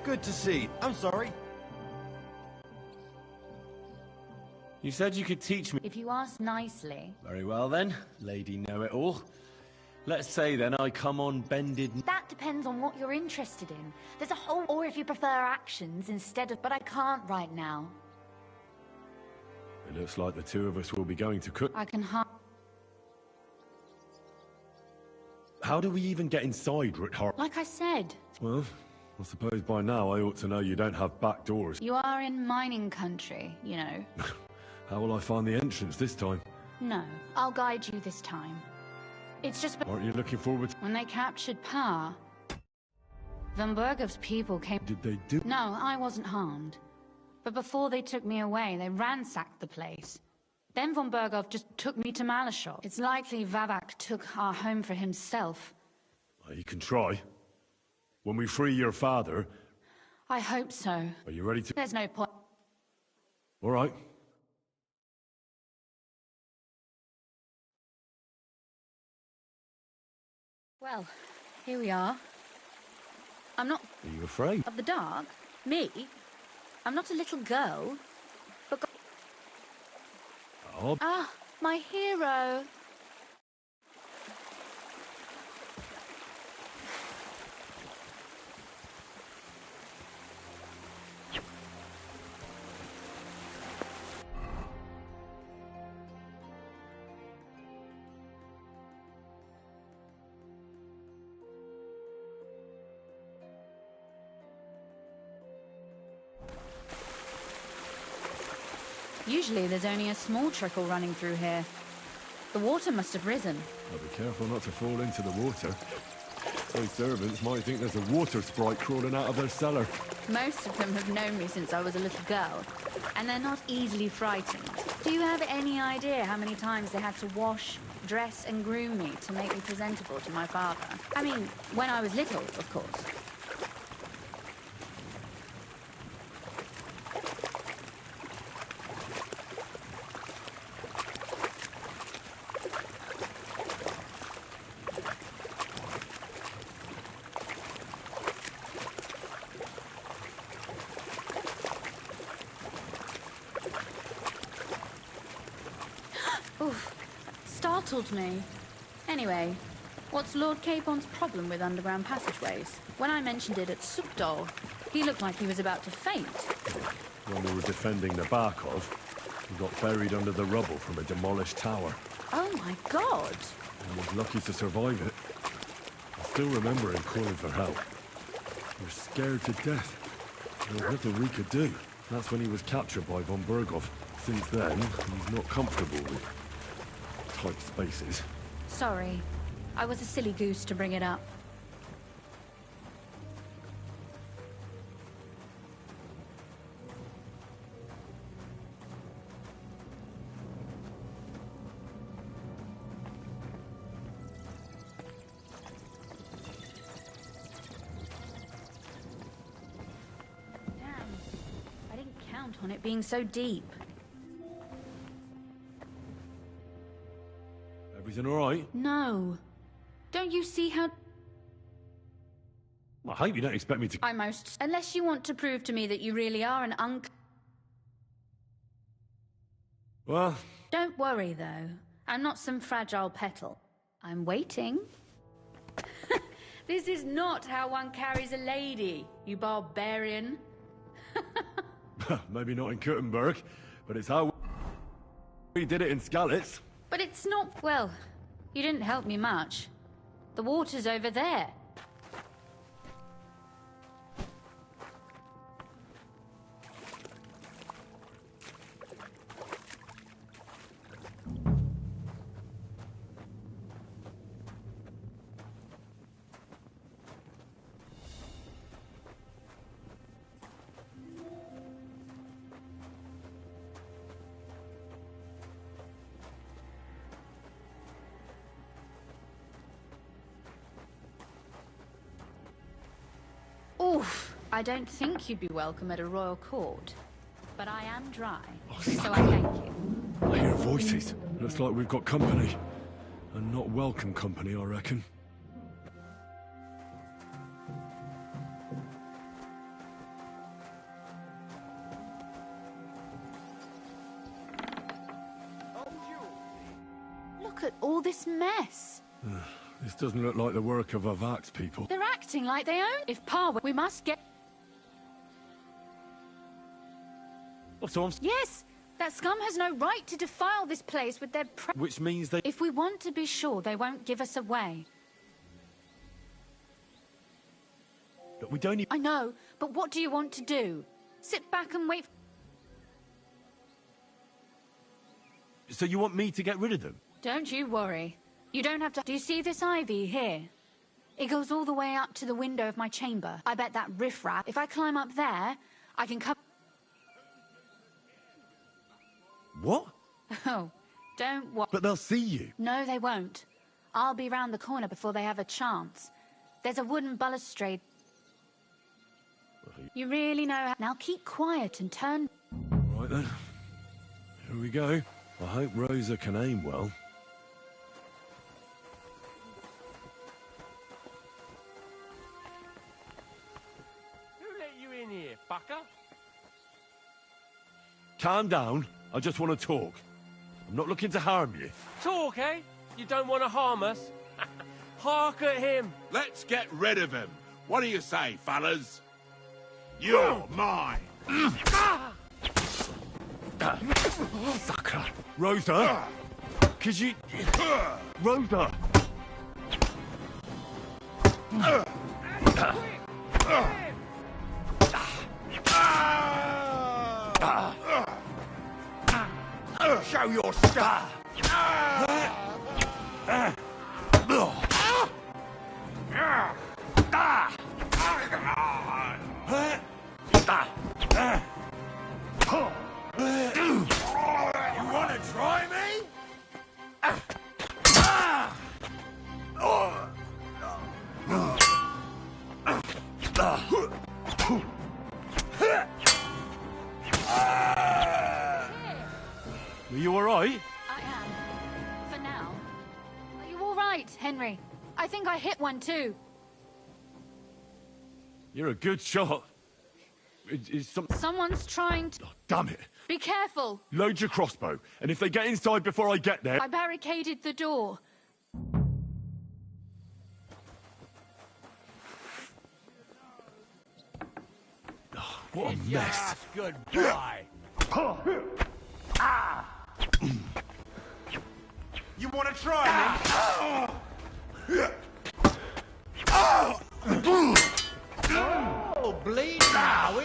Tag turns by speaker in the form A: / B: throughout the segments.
A: Good to see you. I'm sorry.
B: You said you could teach me.
C: If you ask nicely.
B: Very well then, Lady Know-It-All. Let's say then I come on bended...
C: That depends on what you're interested in. There's a whole... Or if you prefer actions instead of... But I can't right now.
B: It looks like the two of us will be going to cook.
C: I can
B: How do we even get inside, Rithar?
C: Like I said.
B: Well, I suppose by now I ought to know you don't have back doors.
C: You are in mining country, you know.
B: How will I find the entrance this time?
C: No, I'll guide you this time. It's just...
B: Aren't you looking forward to...
C: When they captured Pa, Von Bergov's people came...
B: Did they do...
C: No, I wasn't harmed. But before they took me away, they ransacked the place. Then Von Bergov just took me to Malashov. It's likely Vavak took our home for himself.
B: Well, you can try. When we free your father...
C: I hope so.
B: Are you ready to...
C: There's no point.
B: All right.
C: Well, here we are. I'm not...
B: Are you afraid?
C: Of the dark? Me? I'm not a little girl. But...
B: Oh.
C: Ah, my hero. Usually there's only a small trickle running through here. The water must have risen.
B: Well, be careful not to fall into the water. Those servants might think there's a water sprite crawling out of their cellar.
C: Most of them have known me since I was a little girl, and they're not easily frightened. Do you have any idea how many times they had to wash, dress, and groom me to make me presentable to my father? I mean, when I was little, of course. Oof, startled me. Anyway, what's Lord Capon's problem with underground passageways? When I mentioned it at Sukdol, he looked like he was about to faint.
B: When we were defending the Barkov, we got buried under the rubble from a demolished tower.
C: Oh my god!
B: And was lucky to survive it. I still remember him calling for help. We were scared to death. There was nothing we could do. That's when he was captured by Von Bergov. Since then, he's not comfortable with tight spaces.
C: Sorry. I was a silly goose to bring it up. Damn. I didn't count on it being so deep.
B: Everything all right?
C: No. Don't you see how...
B: I hope you don't expect me to...
C: I most... Unless you want to prove to me that you really are an
B: Well...
C: Don't worry, though. I'm not some fragile petal. I'm waiting. This is not how one carries a lady, you barbarian.
B: Maybe not in Kuttenberg, but it's how we did it in Skalitz.
C: But it's not... Well, you didn't help me much. The water's over there. Oof, I don't think you'd be welcome at a royal court. But I am dry, so I thank you.
B: I hear voices. Looks like we've got company. And not welcome company, I reckon.
C: look at all this mess.
B: This doesn't look like the work of Avak's people.
C: They're acting like they own... If Pa... We must get...
B: Oh, so I'm...
C: Yes! That scum has no right to defile this place with their
B: Which means they...
C: If we want to be sure they won't give us away.
B: Look, we don't even...
C: I know, but what do you want to do? Sit back and wait...
B: So you want me to get rid of them?
C: Don't you worry. You don't have to... Do you see this ivy here? It goes all the way up to the window of my chamber. I bet that riffraff... If I climb up there, I can come...
B: What?
C: Oh, don't worry.
B: But they'll see you.
C: No, they won't. I'll be round the corner before they have a chance. There's a wooden balustrade. You really know how... Now keep quiet and turn...
B: Right then. Here we go. I hope Rosa can aim well.
A: Who let you in here, fucker?
B: Calm down. I just want to talk. I'm not looking to harm you.
A: Talk, eh? You don't want to harm us? Hark at him.
D: Let's get rid of him. What do you say, fellas? You're mine.
B: Sucker. Rosa? Could you... Rosa!
D: Show your stuff. You want to try me?
B: Are you all right?
C: I am. For now. Are you all right, Henry? I think I hit one too.
B: You're a good shot. Is some...
C: Someone's trying to...
B: Oh, damn it.
C: Be careful.
B: Load your crossbow, and if they get inside before I get there...
C: I barricaded the door.
B: Oh, what a mess.
D: Goodbye. You want to try me? Oh, bleed now,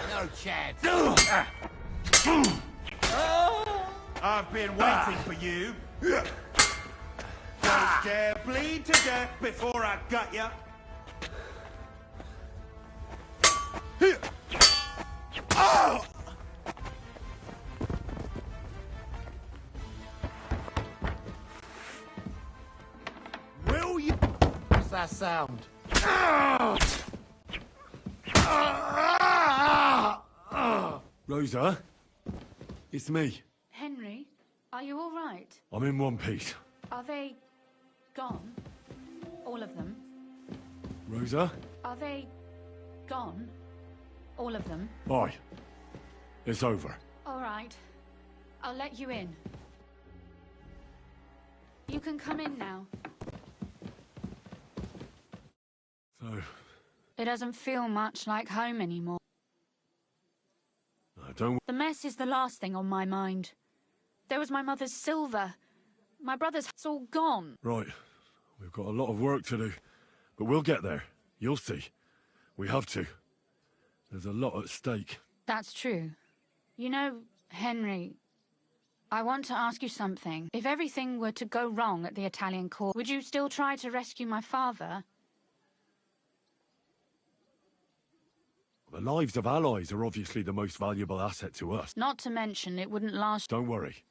D: no chance. I've been waiting for you. Don't scare, bleed to death before I got you. Will you? What's that sound?
B: Rosa? It's me.
C: Henry, are you all right?
B: I'm in one piece.
C: Are they gone? All of them?
B: Rosa?
C: Are they gone? All of them?
B: Aye. It's over.
C: All right. I'll let you in. You can come in now.
B: So...
C: It doesn't feel much like home anymore.
B: I don't...
C: The mess is the last thing on my mind. There was my mother's silver. My brother's... It's all gone.
B: Right. We've got a lot of work to do. But we'll get there. You'll see. We have to. There's a lot at stake.
C: That's true. You know, Henry, I want to ask you something. If everything were to go wrong at the Italian court, would you still try to rescue my father?
B: The lives of allies are obviously the most valuable asset to us.
C: Not to mention, it wouldn't last...
B: Don't worry.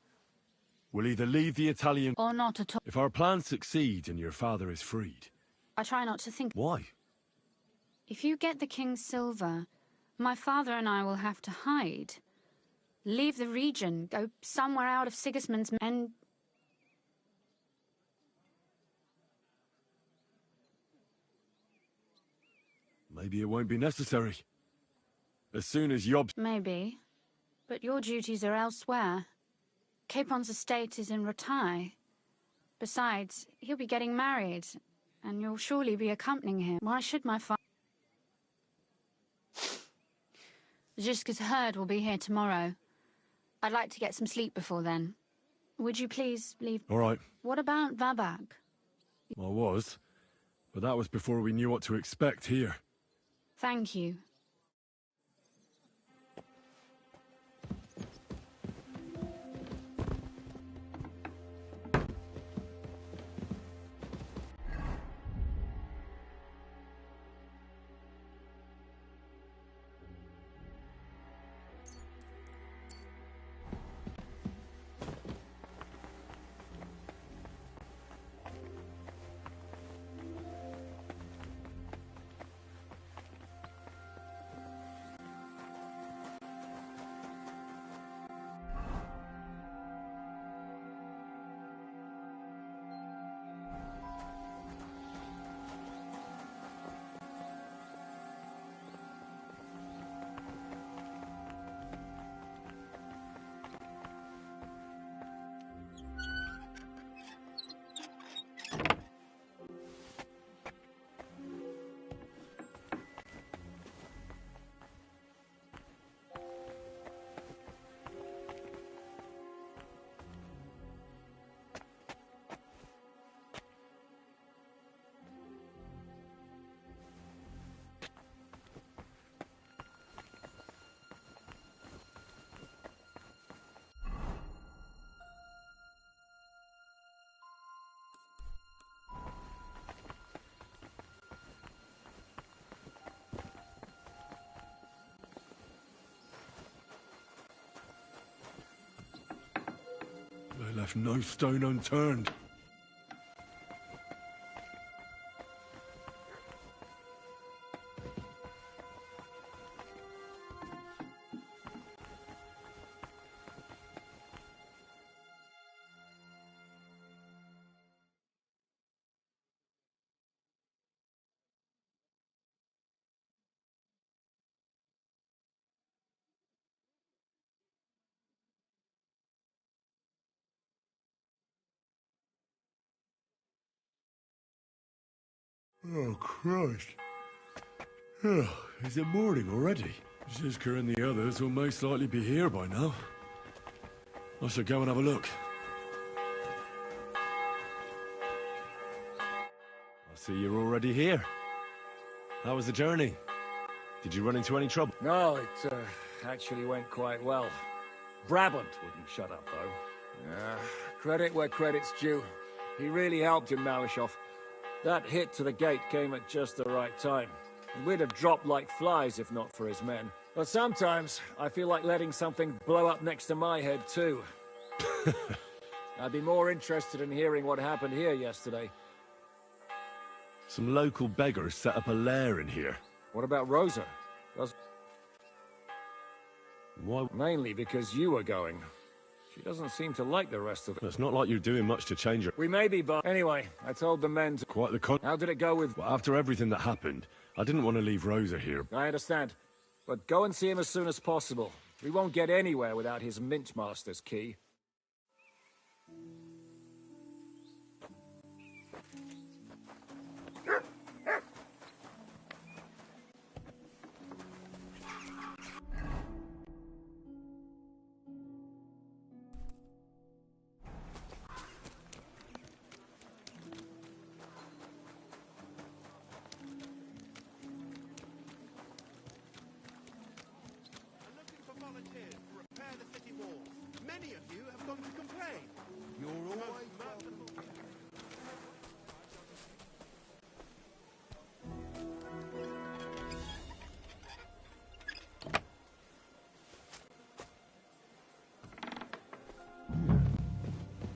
B: We'll either leave the Italian...
C: Or not at all.
B: If our plans succeed and your father is freed...
C: I try not to think...
B: Why?
C: If you get the king's silver, my father and I will have to hide. Leave the region, go somewhere out of Sigismund's... and...
B: Maybe it won't be necessary. As soon as Yob's...
C: Maybe. But your duties are elsewhere. Capon's estate is in Rottai. Besides, he'll be getting married, and you'll surely be accompanying him. Why should my father... Ziska's herd will be here tomorrow. I'd like to get some sleep before then. Would you please leave...
B: All right.
C: What about Vabak?
B: I was. But that was before we knew what to expect here.
C: Thank you.
B: They left no stone unturned. Oh, Christ. Oh, is it morning already? Ziska and the others will most likely be here by now. I should go and have a look. I see you're already here. How was the journey? Did you run into any trouble?
E: No, it actually went quite well. Brabant wouldn't shut up, though. Credit where credit's due. He really helped in Malishov. That hit to the gate came at just the right time. We'd have dropped like flies if not for his men. But sometimes, I feel like letting something blow up next to my head, too. I'd be more interested in hearing what happened here yesterday.
B: Some local beggars set up a lair in here.
E: What about Rosa?
B: Why?
E: Mainly because you were going. She doesn't seem to like the rest of it.
B: It's not like you're doing much to change her.
E: We may be, but... Anyway, I told the men to...
B: Quite the con...
E: How did it go with...
B: Well, after everything that happened, I didn't want to leave Rosa here.
E: I understand. But go and see him as soon as possible. We won't get anywhere without his Mintmaster's key.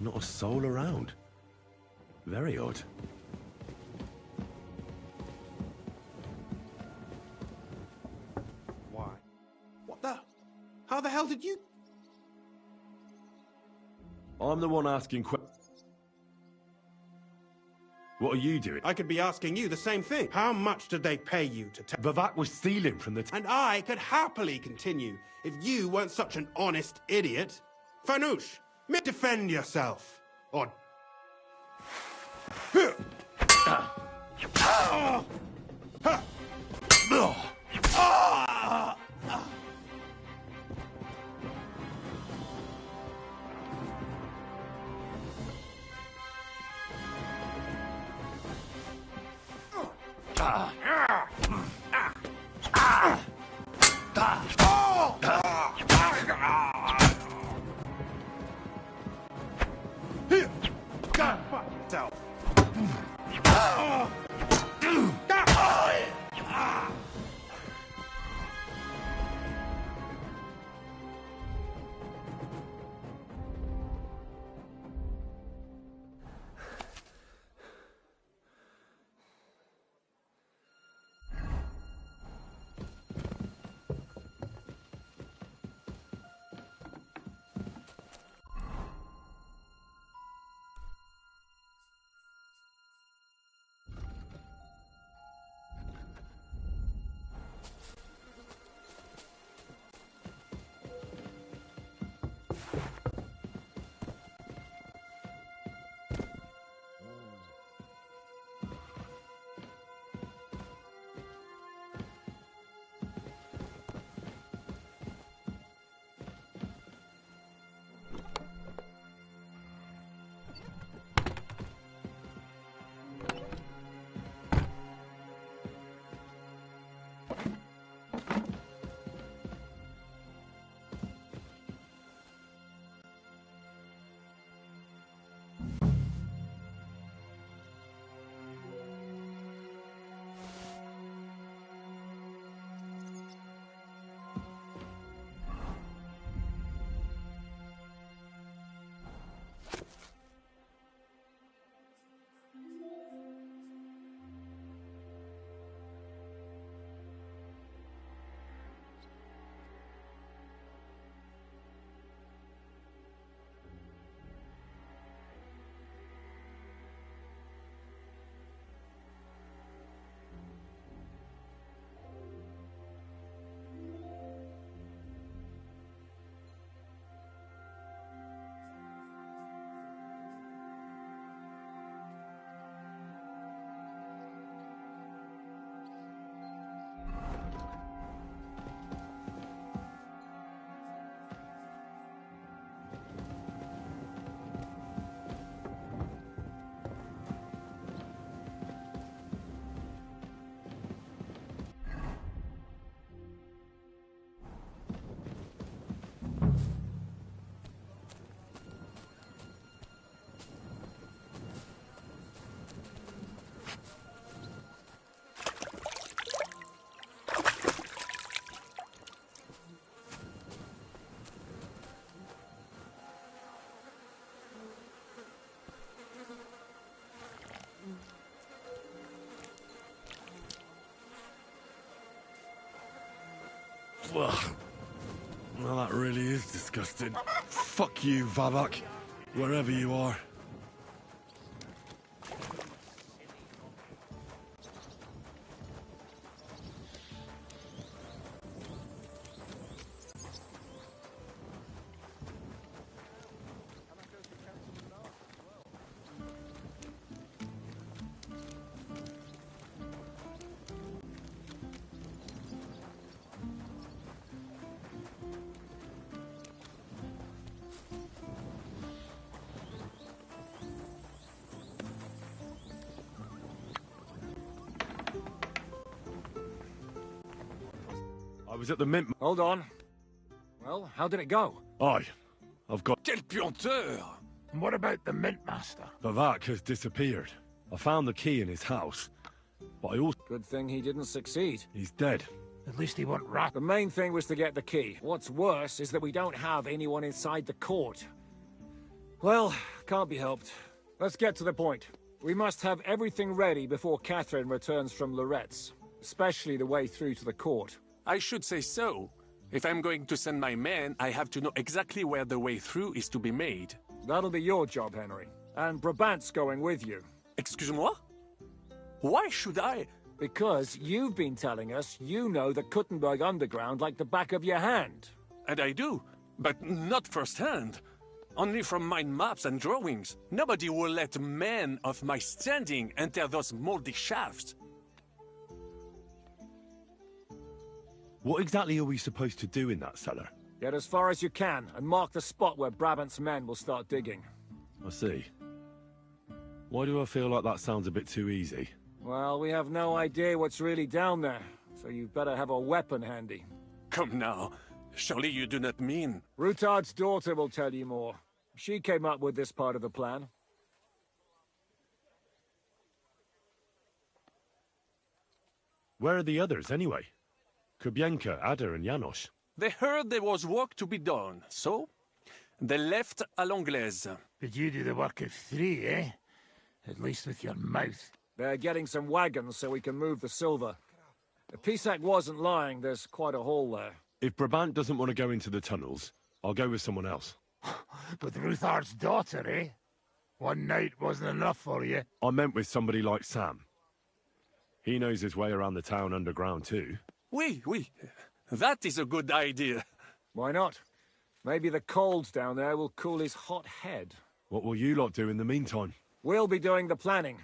B: Not a soul around. Very odd.
D: Why? What the? How the hell did you...
B: I'm the one asking What are you doing?
F: I could be asking you the same thing. How much did they pay you to tell?
B: Vivek was stealing from the...
F: And I could happily continue if you weren't such an honest idiot. Fanush, defend yourself. Or...
B: Well, that really is disgusting. Fuck you, Vavak. Wherever you are. I was at the mint...
E: Hold on. Well, how did it go?
B: I've got...
G: Quel puanteur! What about the mint master?
B: Vavak has disappeared. I found the key in his house, but I also...
E: Good thing he didn't succeed.
B: He's dead.
G: At least he won't rat.
E: The main thing was to get the key. What's worse is that we don't have anyone inside the court. Well, can't be helped. Let's get to the point. We must have everything ready before Catherine returns from Lorette's, especially the way through to the court.
G: I should say so. If I'm going to send my men, I have to know exactly where the way through is to be made.
E: That'll be your job, Henry. And Brabant's going with you.
G: Excuse-moi? Why should I?
E: Because you've been telling us you know the Kuttenberg underground like the back of your hand.
G: And I do, but not firsthand. Only from mind maps and drawings. Nobody will let men of my standing enter those moldy shafts.
B: What exactly are we supposed to do in that cellar?
E: Get as far as you can, and mark the spot where Brabant's men will start digging.
B: I see. Why do I feel like that sounds a bit too easy?
E: Well, we have no idea what's really down there, so you'd better have a weapon handy.
G: Come now. Surely you do not mean...
E: Rutard's daughter will tell you more. She came up with this part of the plan.
B: Where are the others, anyway? Kubienka, Ada, and Janos.
G: They heard there was work to be done, so... they left à l'anglaise.
H: But you do the work of 3, eh? At least with your mouth.
E: They're getting some wagons so we can move the silver. If Pisak wasn't lying, there's quite a hole there.
B: If Brabant doesn't want to go into the tunnels, I'll go with someone else.
H: With Ruthar's daughter, eh? One night wasn't enough for you.
B: I meant with somebody like Sam. He knows his way around the town underground too.
G: Oui. That is a good idea.
E: Why not? Maybe the cold down there will cool his hot head.
B: What will you lot do in the meantime?
E: We'll be doing the planning.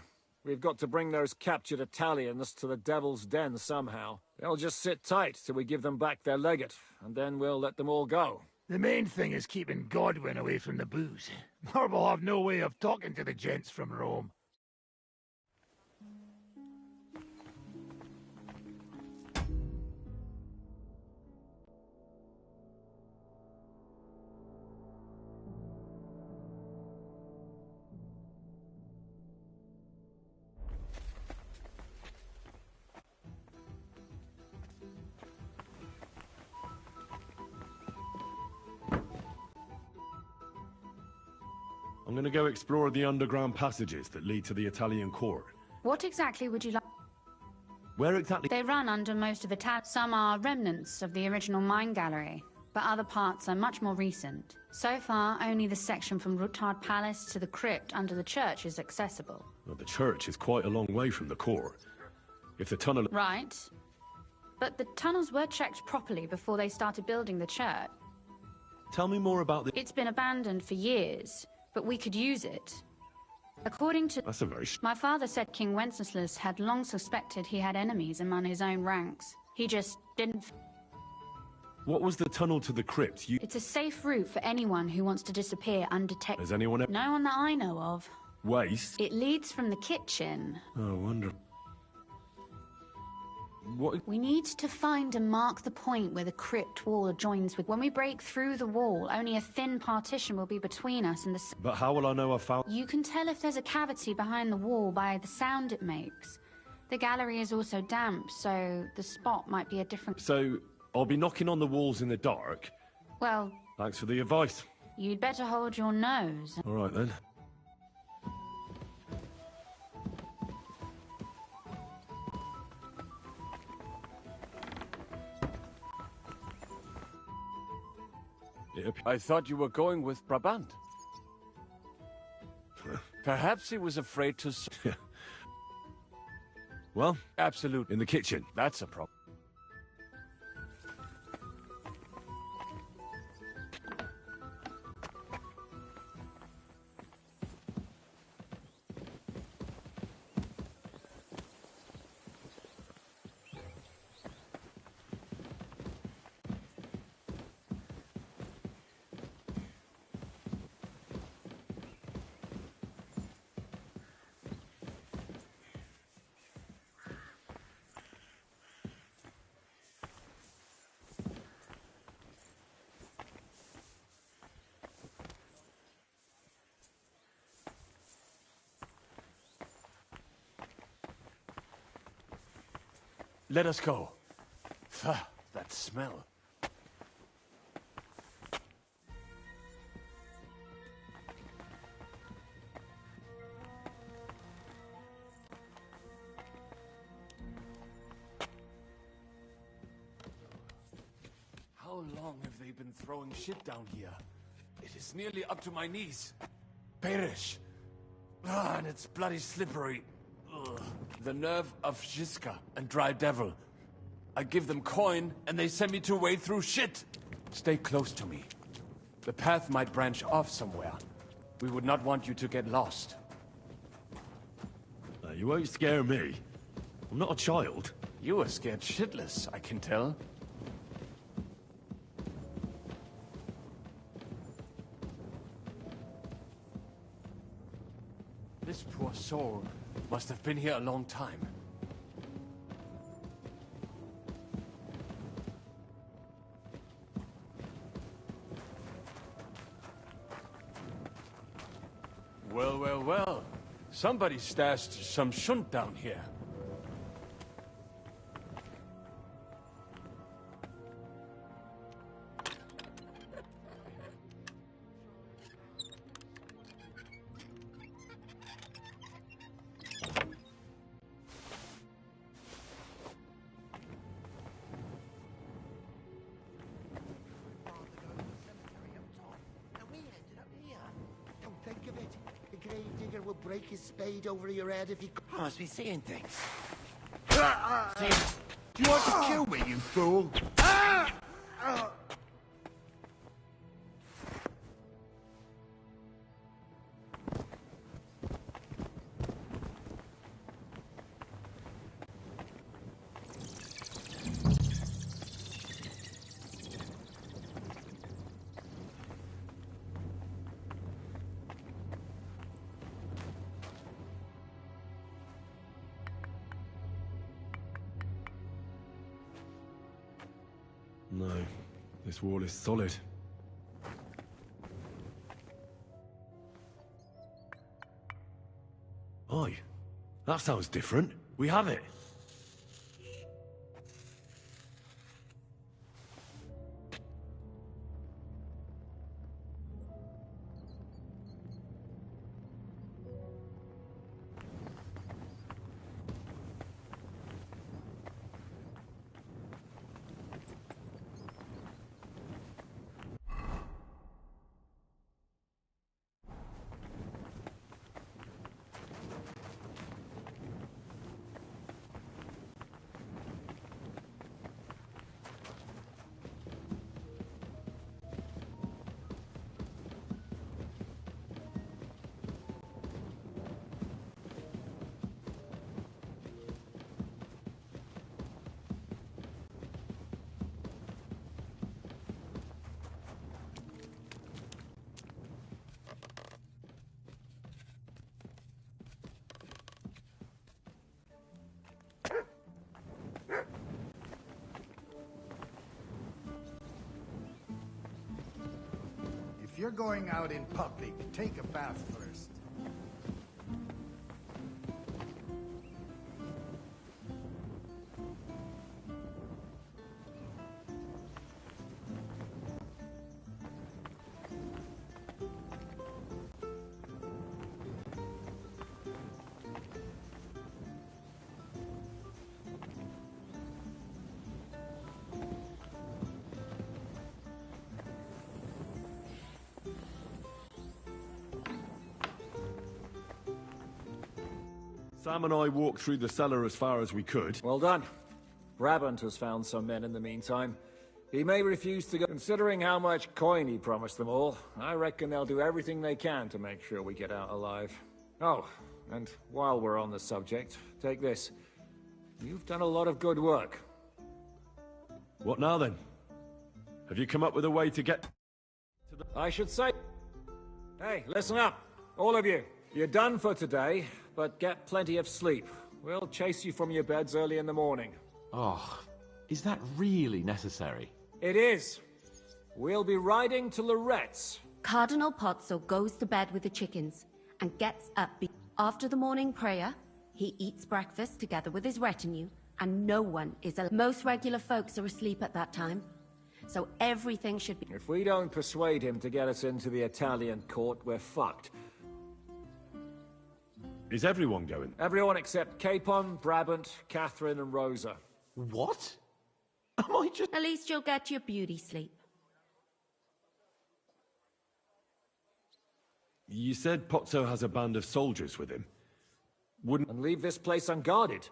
E: We've got to bring those captured Italians to the Devil's Den somehow. They'll just sit tight till we give them back their legate, and then we'll let them all go.
H: The main thing is keeping Godwin away from the booze. Or we'll have no way of talking to the gents from Rome.
B: I'm gonna go explore the underground passages that lead to the Italian court.
C: What exactly would you like?
B: Where exactly?
C: They run under most of Italy. Some are remnants of the original mine gallery, but other parts are much more recent. So far, only the section from Rutard Palace to the crypt under the church is accessible.
B: Well, the church is quite a long way from the court. If the tunnel...
C: Right. But the tunnels were checked properly before they started building the church.
B: Tell me more about the...
C: It's been abandoned for years, but we could use it. According to...
B: That's a very...
C: My father said King Wenceslas had long suspected he had enemies among his own ranks. He just didn't...
B: What was the tunnel to the crypt?
C: It's a safe route for anyone who wants to disappear undetected.
B: Has anyone...
C: No one that I know of.
B: Waste?
C: It leads from the kitchen.
B: Oh, I wonder... What...
C: We need to find and mark the point where the crypt wall joins with... When we break through the wall, only a thin partition will be between us and the...
B: But how will I know I found...
C: You can tell if there's a cavity behind the wall by the sound it makes. The gallery is also damp, so the spot might be a different...
B: So, I'll be knocking on the walls in the dark?
C: Well...
B: Thanks for the advice.
C: You'd better hold your nose.
B: All right, then.
A: I thought you were going with Brabant. Perhaps he was afraid to...
B: Well?
A: Absolutely.
B: In the kitchen.
A: That's a problem. Let us go. That smell. How long have they been throwing shit down here? It is nearly up to my knees. Perish. And it's bloody slippery. Ugh. The nerve of Žižka and Dry Devil. I give them coin, and they send me to wade through shit! Stay close to me. The path might branch off somewhere. We would not want you to get lost.
B: You won't scare me. I'm not a child.
A: You are scared shitless, I can tell. This poor soul must have been here a long time. Well, well, well. Somebody stashed some shunt down here.
I: Break his spade over your head if he...
J: I must be seeing things. See, do you want to kill me, you fool?
B: No, this wall is solid. Aye, that sounds different. We have it.
H: If you're going out in public, take a bath first.
B: Sam and I walked through the cellar as far as we could.
E: Well done. Brabant has found some men in the meantime. He may refuse to go. Considering how much coin he promised them all, I reckon they'll do everything they can to make sure we get out alive. Oh, and while we're on the subject, take this. You've done a lot of good work.
B: What now then? Have you come up with a way to get to the...
E: I should say... Hey, listen up, all of you. You're done for today, but get plenty of sleep. We'll chase you from your beds early in the morning.
K: Oh, is that really necessary?
E: It is. We'll be riding to Lorette's.
L: Cardinal Pozzo goes to bed with the chickens and gets up after the morning prayer. He eats breakfast together with his retinue, and no one is allowed. Most regular folks are asleep at that time, so everything should be...
E: If we don't persuade him to get us into the Italian court, we're fucked.
B: Is everyone going?
E: Everyone except Capon, Brabant, Catherine, and Rosa.
K: What? Am I just...
L: At least you'll get your beauty sleep.
B: You said Pozzo has a band of soldiers with him. wouldn't...
E: And leave this place unguarded.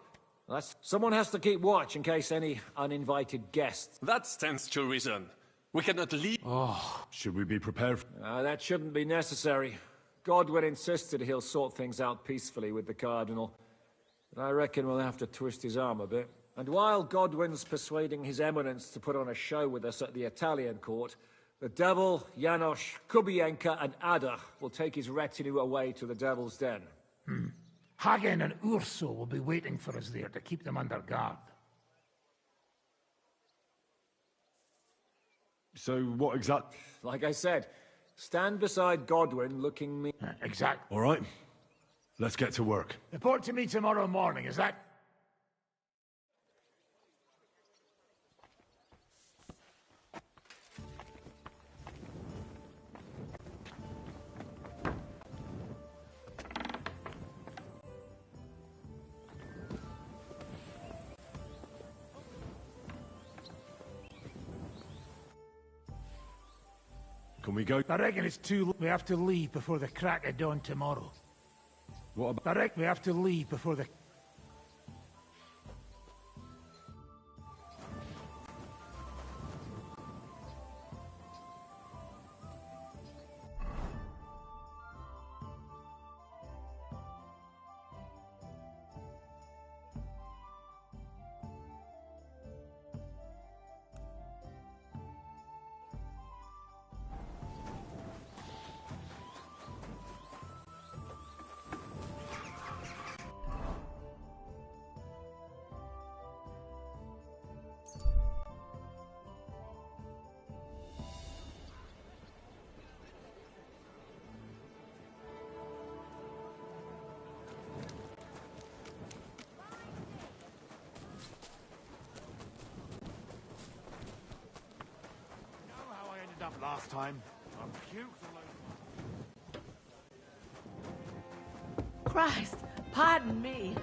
E: Someone has to keep watch in case any uninvited guests...
G: That stands to reason. We cannot leave...
B: Oh, should we be prepared?
E: That shouldn't be necessary. Godwin insisted he'll sort things out peacefully with the Cardinal. But I reckon we'll have to twist his arm a bit. And while Godwin's persuading His Eminence to put on a show with us at the Italian court, the Devil, Janosch, Kubienka, and Ada will take his retinue away to the Devil's Den.
H: Hagen and Urso will be waiting for us there to keep them under guard.
B: So what exactly?
E: Like I said, stand beside Godwin looking me...
H: Exactly.
B: All right. Let's get to work.
H: Report to me tomorrow morning, is that...
B: Can we go?
H: I reckon it's too late. We have to leave before the crack of dawn tomorrow.
B: What about...
H: I reckon we have to leave before the...
J: Last time, I'm cute.
M: Christ, pardon me.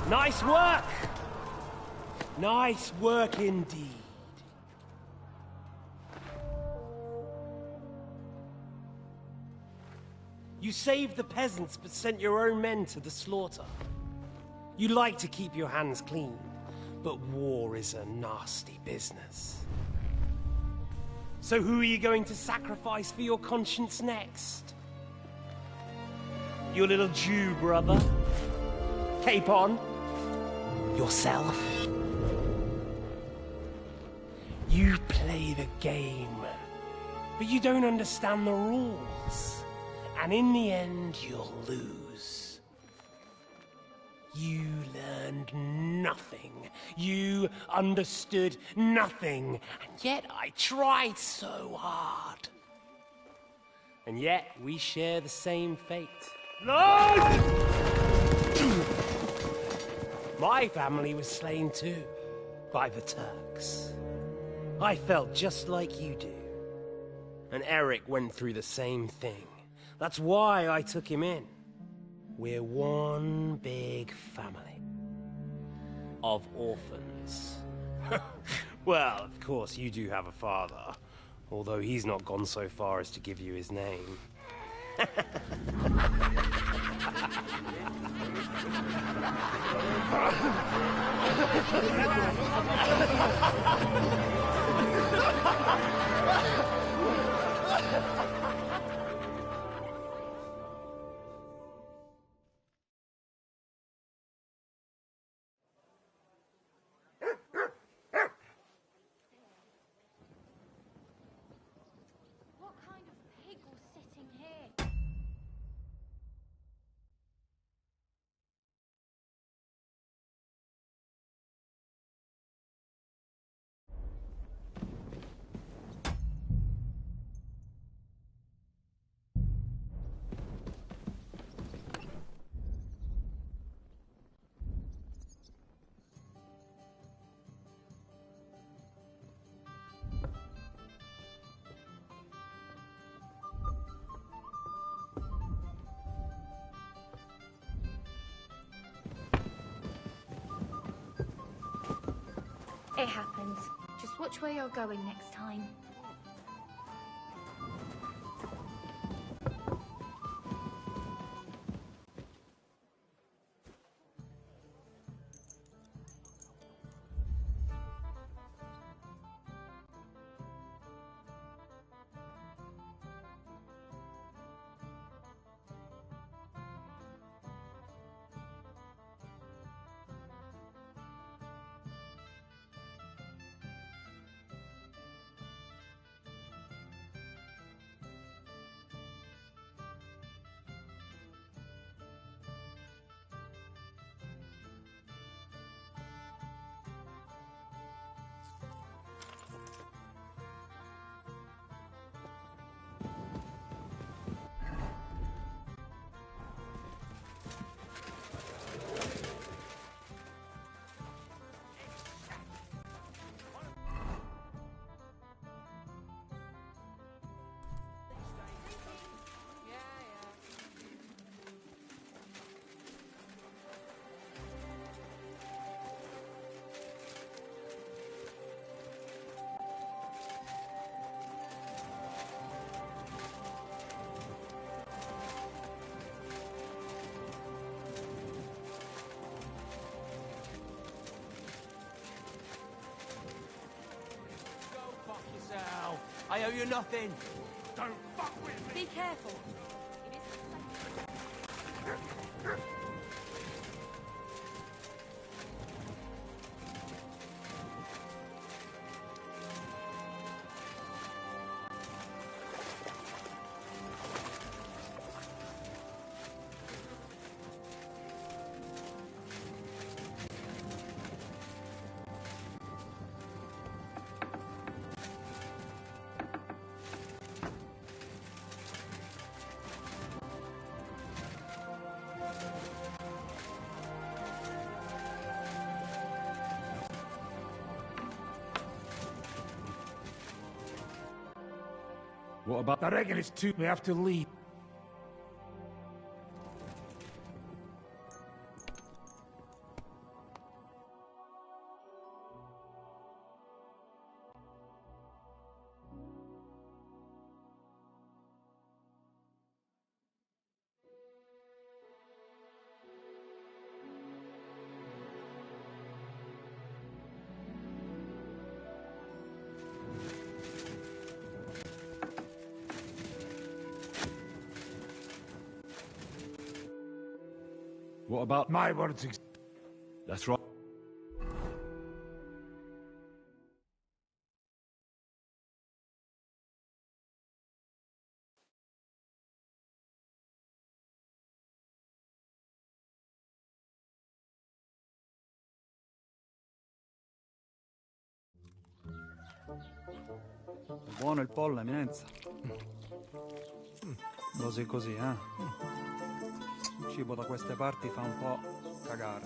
N: Nice work! Nice work indeed. You saved the peasants but sent your own men to the slaughter. You like to keep your hands clean, but war is a nasty business. So who are you going to sacrifice for your conscience next? Your little Jew brother? Capon? Yourself? You play the game, but you don't understand the rules. And in the end, you'll lose. You learned nothing. You understood nothing. And yet I tried so hard. And yet we share the same fate. Lord! My family was slain too, by the Turks. I felt just like you do. And Eric went through the same thing. That's why I took him in. We're one big family. Of orphans. Well, of course, you do have a father. Although he's not gone so far as to give you his name.
C: It happens. Just watch where you're going next time.
O: I owe you nothing.
J: Don't fuck with me.
M: Be careful.
B: What about...
H: I reckon it's two. We have to leave.
B: What about...
H: My words...
B: That's right.
P: Buono il pollo, eminenza. Così così, eh? Il cibo da queste parti fa un po' cagare.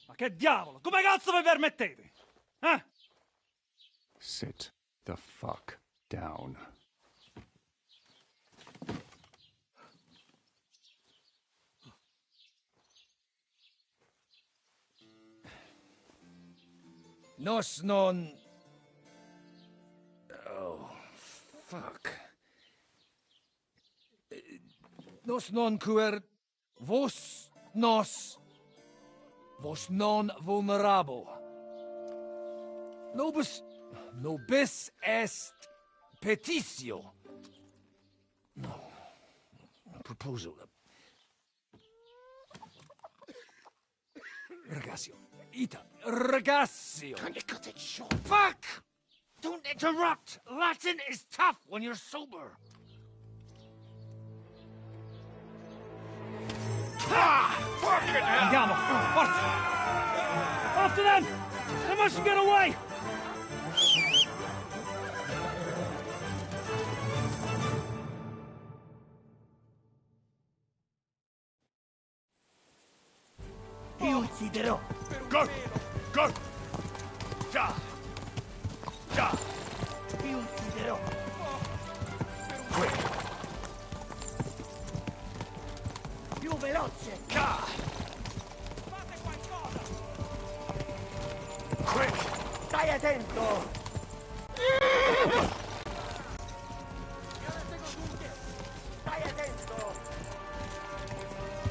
P: Ma che diavolo? Come cazzo vi permettete? Eh?
Q: Sit the fuck down.
N: Nos non... Oh, fuck. Nos non cuer vos nos vos non vulnerabo. Nobis est petitio. No. Proposal. Ragazio. Ita. Ragazio.
J: Can you cut it short?
N: Fuck! Don't interrupt! Latin is tough when you're sober.
J: Fucking hell!
P: Andiamo! Forza! After them! They mustn't get away!
J: Ti ucciderò! Go! Go! Già! Già! Ti ucciderò! Quick! veloce!
G: Fate qualcosa!
B: Quick!
J: Stai attento! Stai attento!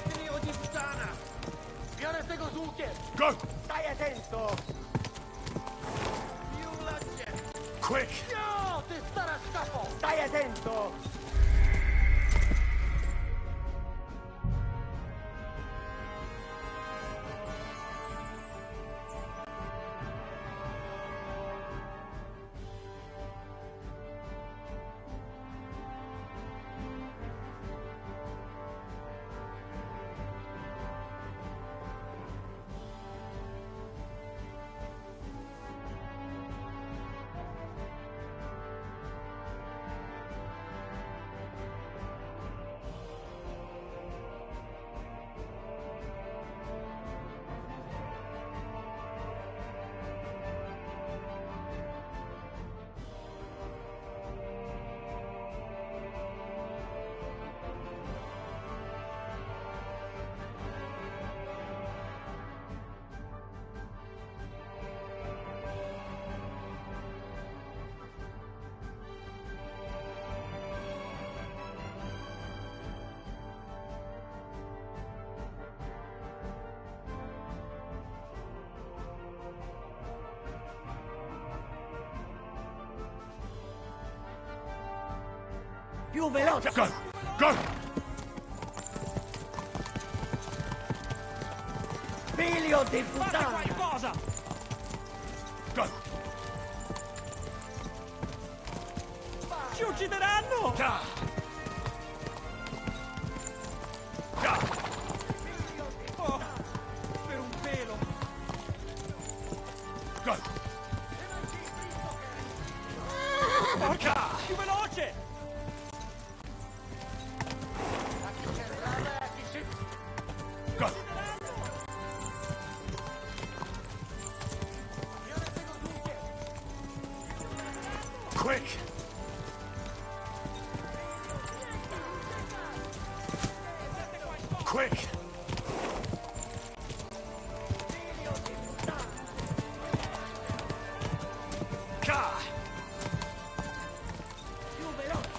J: Figlio di puttana! Biorę tego z łukiem!
B: Go!
J: Stai attento!
B: Quick!
J: No! Ty stara szkafo! Stai attento! Più veloce!
B: Go! Go!
J: Figlio di
G: Fate
J: puttana!
G: qualcosa!
B: Go!
G: Ci uccideranno!
B: Ga! Ga!
G: Oh, per un pelo!
B: Go!
G: Porca! Più veloce!
B: Go! Quick! Quick! Ga!
J: Più veloce!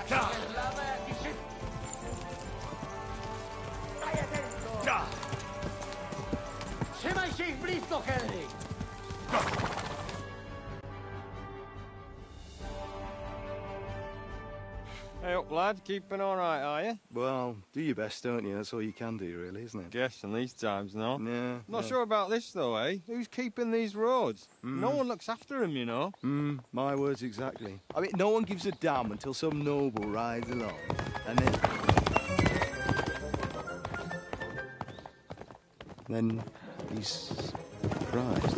B: Ga!
J: Stai attento!
B: Ga!
J: Trzymaj się ich blisko, Henry!
O: Hey up, lad. Keeping all right, are you?
R: Well, do your best, don't you? That's all you can do, really, isn't it?
O: Guess in these times, no.
R: Yeah.
O: Not sure about this, though, eh? Who's keeping these roads? No
R: Mm.
O: one looks after them, you know.
R: My words exactly. I mean, no one gives a damn until some noble rides along, and then he's surprised.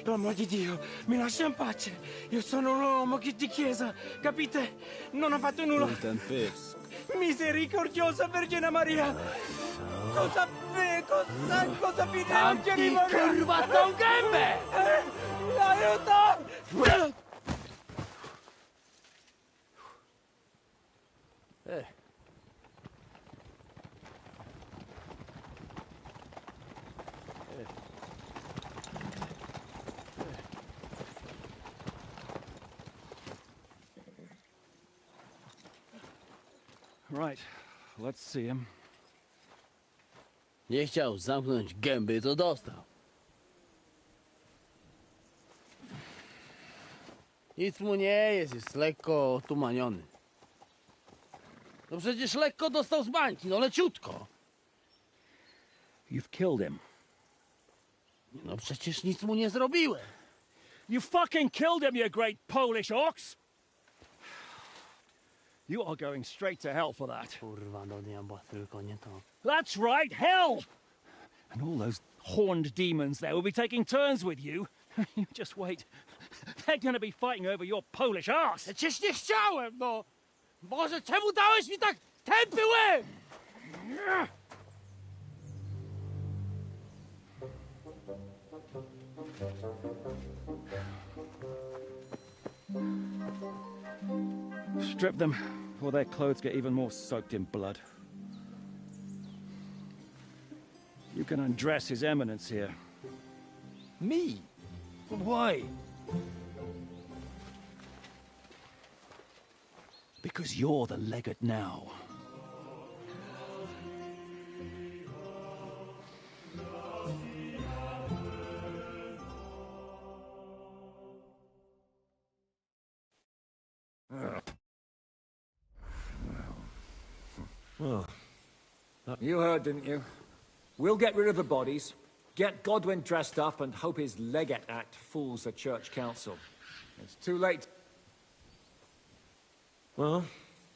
N: Per amor di Dio, mi lascia in pace. Io sono un uomo di chiesa, capite? Non ho fatto nulla.
R: Non t'impersco.
N: Misericordiosa Vergine Maria. Cosa fide
J: Tanti curvato un gambe!
N: Aiuto!
P: Right, let's see him.
S: Nie chciał zamknąć gęby, to dostał. Nic mu nie jest lekko otumaniony. No przecież lekko dostał z bańki, no leciutko.
P: You've killed him.
S: No przecież nic mu nie zrobiłem.
G: You fucking killed him, you great Polish ox!
P: You are going straight to hell for that.
S: Kurwa, do diabła, tylko nie to.
G: That's right, hell!
P: And all those horned demons there will be taking turns with you. You just wait. They're gonna be fighting over your Polish arse.
S: Przecież nie chciałem, no! Boże, czemu dałeś mi tak tępy łeb?
P: Strip them, or their clothes get even more soaked in blood. You can undress His Eminence here.
R: Me?
P: Why? Because you're the legate now.
B: Well,
E: you heard, didn't you? We'll get rid of the bodies, get Godwin dressed up, and hope his Legate Act fools the Church Council. It's too late.
B: Well,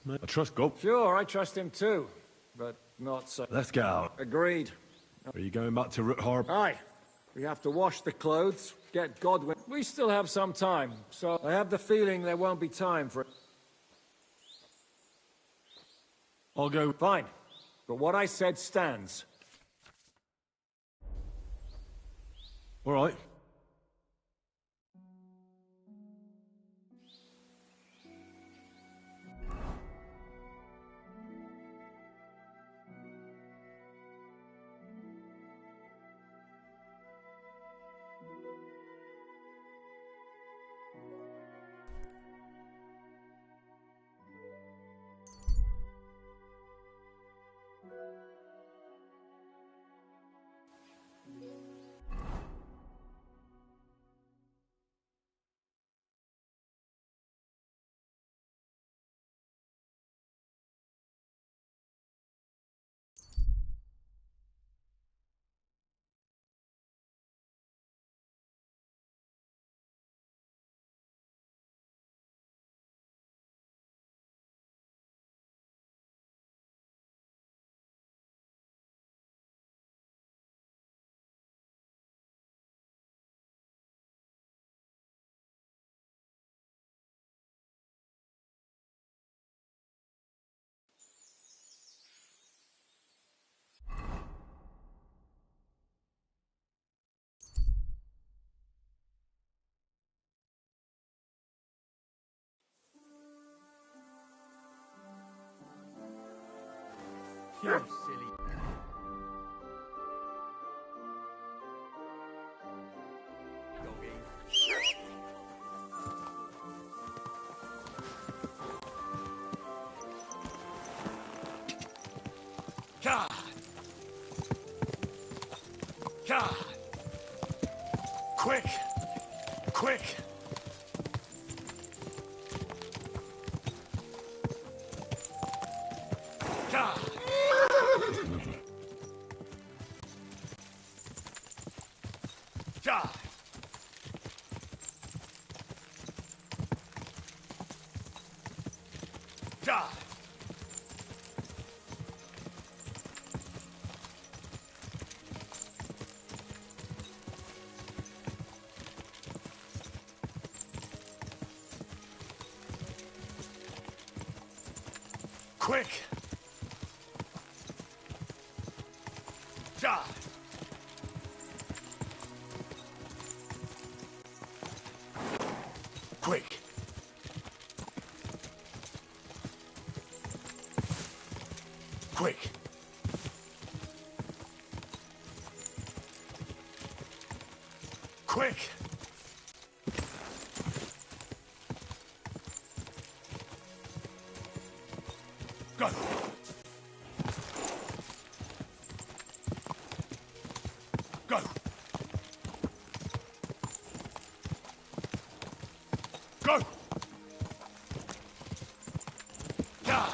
B: I trust God.
E: Sure, I trust him too, but not so.
B: Let's get out.
E: Agreed.
B: Are you going back to Root Harbor?
E: Aye. We have to wash the clothes, get Godwin. We still have some time, so I have the feeling there won't be time for it.
B: I'll go.
E: Fine. But what I said stands.
B: All right.
S: You silly.
E: God! God! Quick! Quick! God! God! God! Quick! God! Quick! Quick! Quick! Go! Go! Go! God!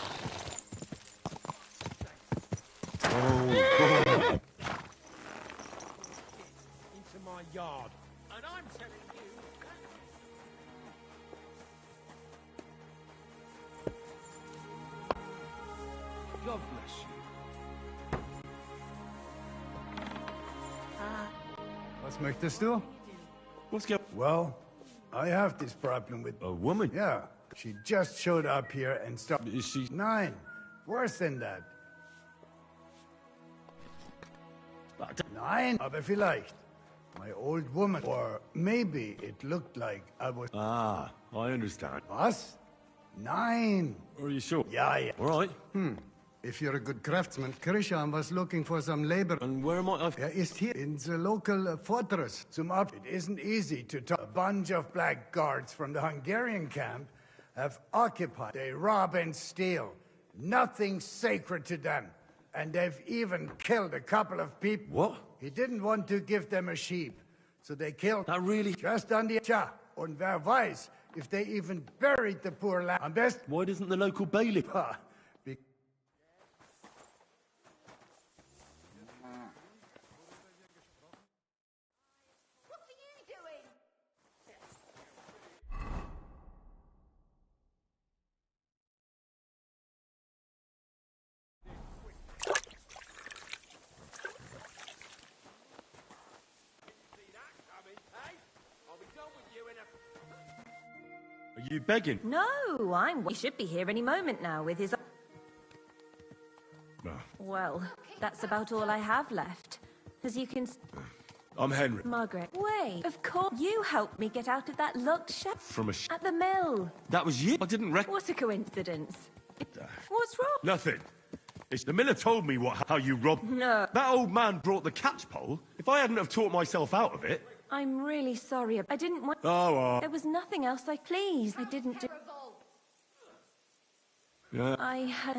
S: Into my yard. And I'm telling you... God bless you.
T: Was möchtest du?
B: What's going?
T: Well, I have this problem with...
B: A woman?
T: Yeah. She just showed up here and started...
B: Is she...
T: 9. Worse than that. 9? Aber vielleicht. My old woman. Or maybe it looked like I was...
B: Ah, I understand.
T: Was? 9.
B: Are you sure?
T: Yeah.
B: All right.
T: If you're a good craftsman, Krishan was looking for some labor.
B: And where am I?
T: Er ist here in the local fortress. Zum Ab. It isn't easy to talk. A bunch of black guards from the Hungarian camp have occupied. They rob and steal. Nothing sacred to them. And they've even killed a couple of people.
B: What?
T: He didn't want to give them a sheep. So they killed...
B: That really...
T: Just on the... Tja. Und wer weiß, if they even buried the poor lad. Am best...
B: Why doesn't the local bailiff... Are you begging?
U: No, he should be here any moment now with his... Well, that's about all I have left. As you can...
B: I'm Henry.
U: Margaret. Wait, of course. You helped me get out of that locked shack.
B: From a
U: at the mill.
B: That was you? I didn't
U: What a coincidence. What's wrong?
B: Nothing. It's the miller told me how you robbed...
U: No.
B: That old man brought the catch pole. If I hadn't have taught myself out of it...
U: I'm really sorry. I didn't want...
B: Oh,
U: There was nothing else Please, I didn't do...
B: Yeah.
U: I had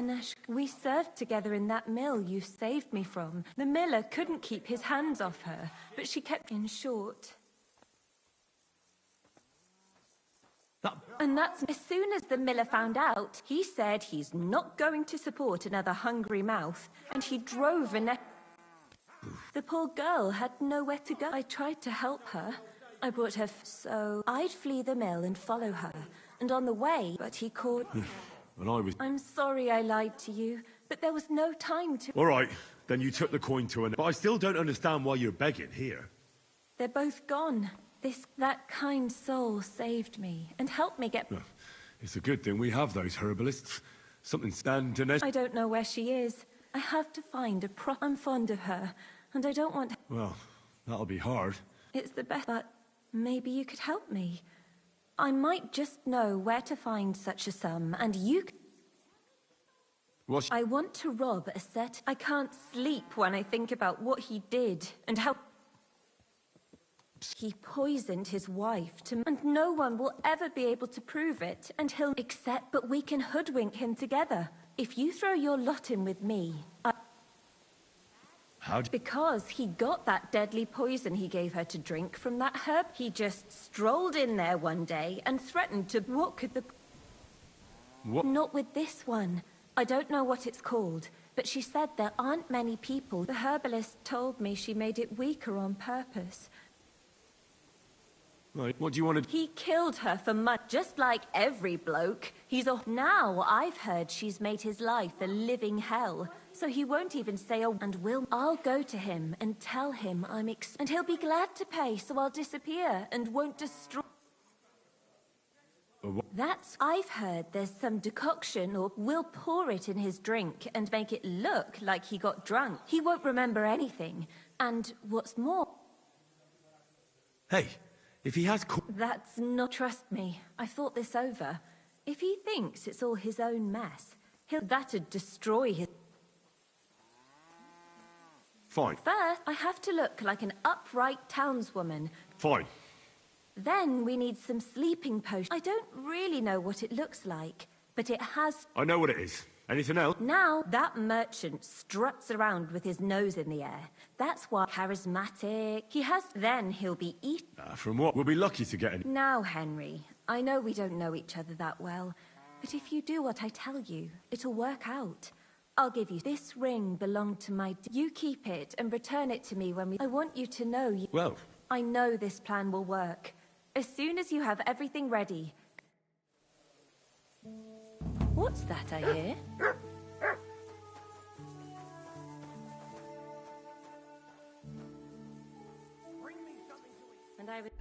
U: we served together in that mill you saved me from. The miller couldn't keep his hands off her, but she kept in short. And that's as soon as the miller found out, he said he's not going to support another hungry mouth, and he drove The poor girl had nowhere to go. I tried to help her. I brought her so I'd flee the mill and follow her. And on the way, but he caught... I'm sorry I lied to you, but there was no time to...
B: All right, then you took the coin to an... But I still don't understand why you're begging here.
U: They're both gone. That kind soul saved me and helped me get...
B: It's a good thing we have those herbalists. Something stand
U: I don't know where she is. I have to find a I'm fond of her, and I don't want...
B: Well, that'll be hard.
U: It's the best, but maybe you could help me. I might just know where to find such a sum, and you... I want to rob a set. I can't sleep when I think about what he did, and how... He poisoned his wife and no one will ever be able to prove it, and he'll... But we can hoodwink him together. If you throw your lot in with me, Because he got that deadly poison he gave her to drink from that herb. He just strolled in there one day and threatened to... What could the...
B: What?
U: Not with this one. I don't know what it's called, but she said there aren't many people. The herbalist told me she made it weaker on purpose.
B: Right, what do you want to...
U: He killed her for money, just like every bloke. Now I've heard she's made his life a living hell, so he won't even say a... I'll go to him and tell him and he'll be glad to pay, so I'll disappear and won't destroy... I've heard there's some decoction, or we'll pour it in his drink and make it look like he got drunk. He won't remember anything, and what's more...
B: Hey, if he has...
U: That's not... Trust me, I thought this over. If he thinks it's all his own mess, that'd destroy his...
B: Fine.
U: First, I have to look like an upright townswoman.
B: Fine.
U: Then we need some sleeping potions. I don't really know what it looks like, but it has...
B: I know what it is. Anything else?
U: Now, that merchant struts around with his nose in the air. That's why charismatic. Then he'll be eaten.
B: From what? We'll be lucky to get any...
U: Now, Henry, I know we don't know each other that well, but if you do what I tell you, it'll work out. I'll give you... This ring belonged to my... You keep it and return it to me when we... I want you to know you...
B: Well...
U: I know this plan will work. As soon as you have everything ready... What's that I hear? And I was...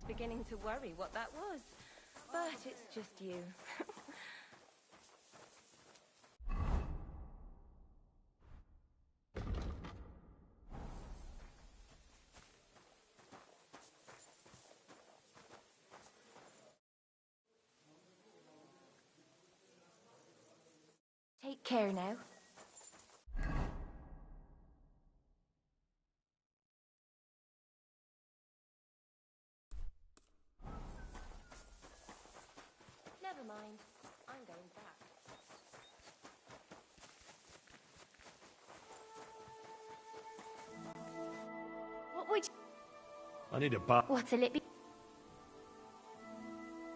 U: beginning to worry what that was. But it's just you. Take care now. Never mind. I'm going back. What would you...
B: I need a bath.
C: What'll it be?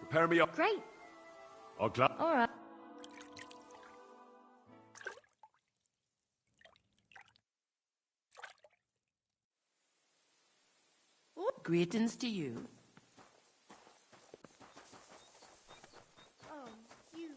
B: Prepare me up.
C: Great.
B: I'll glad.
C: All right.
M: Greetings to you.
U: Oh, you...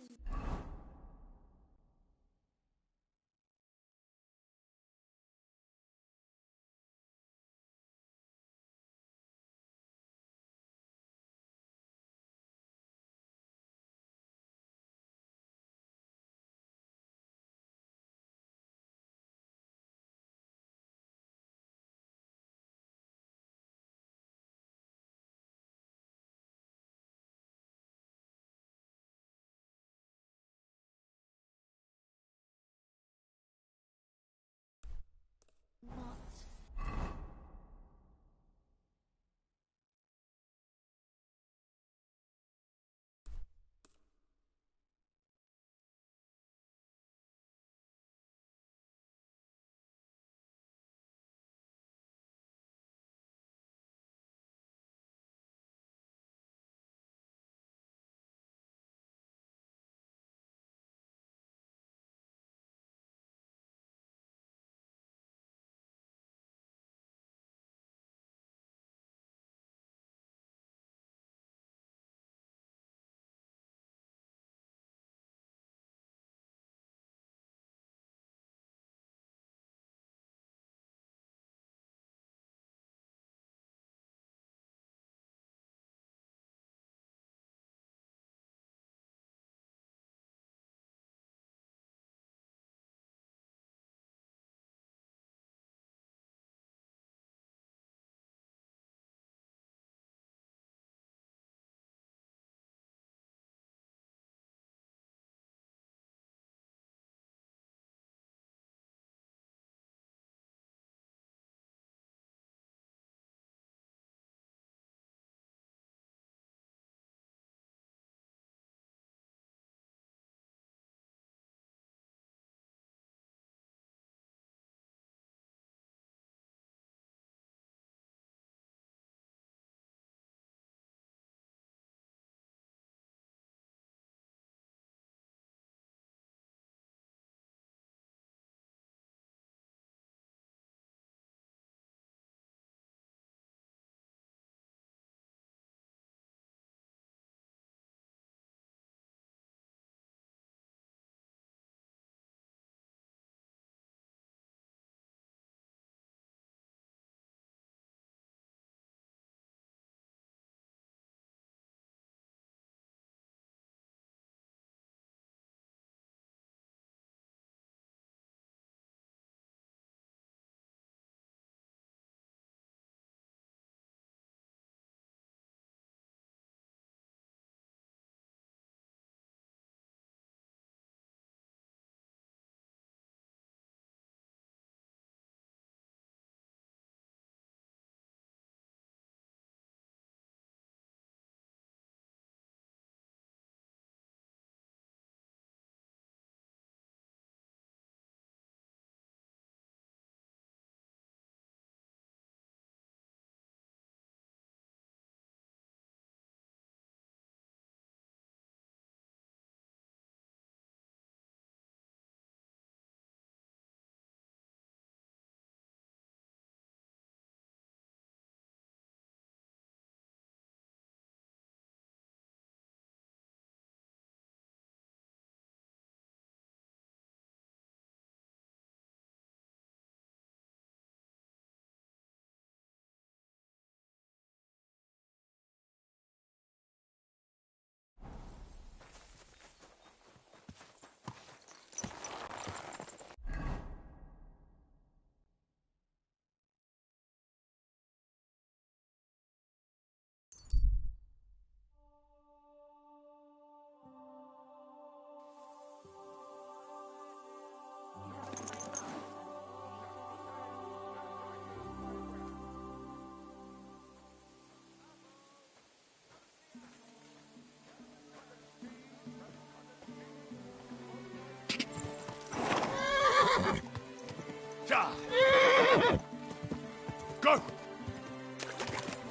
Q: Go!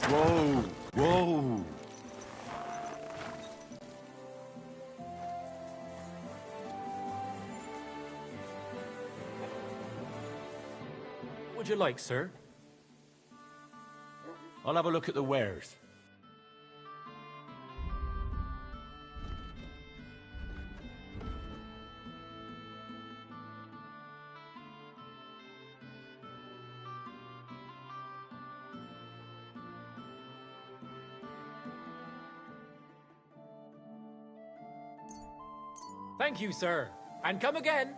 B: Whoa! Whoa!
D: What would you like, sir? I'll have a look at the wares.
V: Thank you, sir. And come again.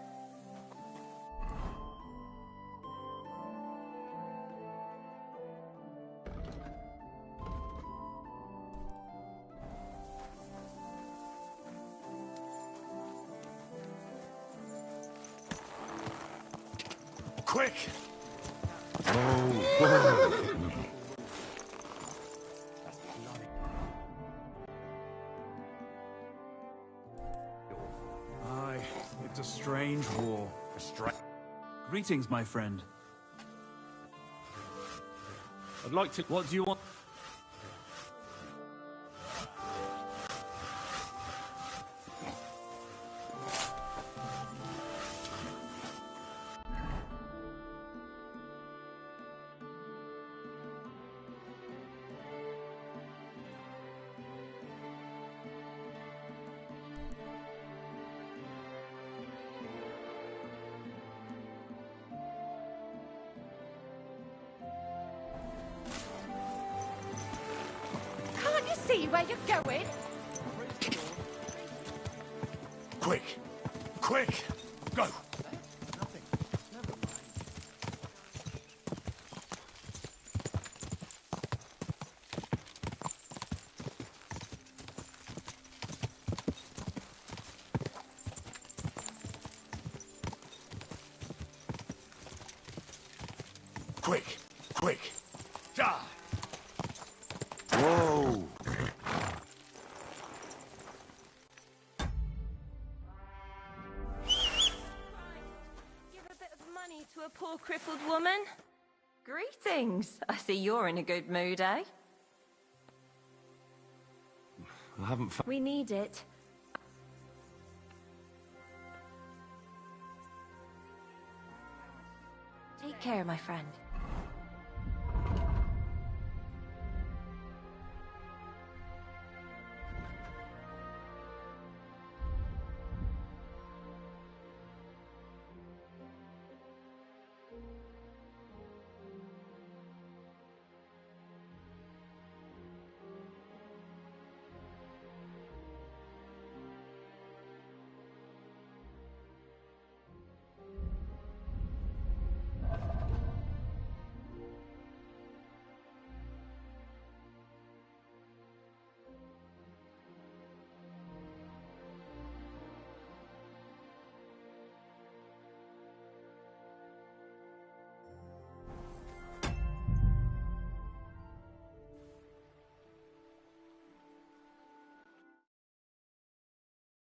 Q: Quick!
W: Aye, it's a strange war. Greetings, my friend.
D: I'd like to...
W: What do you want?
U: Can't you see where you're going?
Q: Quick! Quick! Go! Quick! Quick! Die!
B: Whoa!
U: Give a bit of money to a poor crippled woman? Greetings. I see you're in a good mood, eh?
B: I haven't found...
U: We need it. Take care, my friend.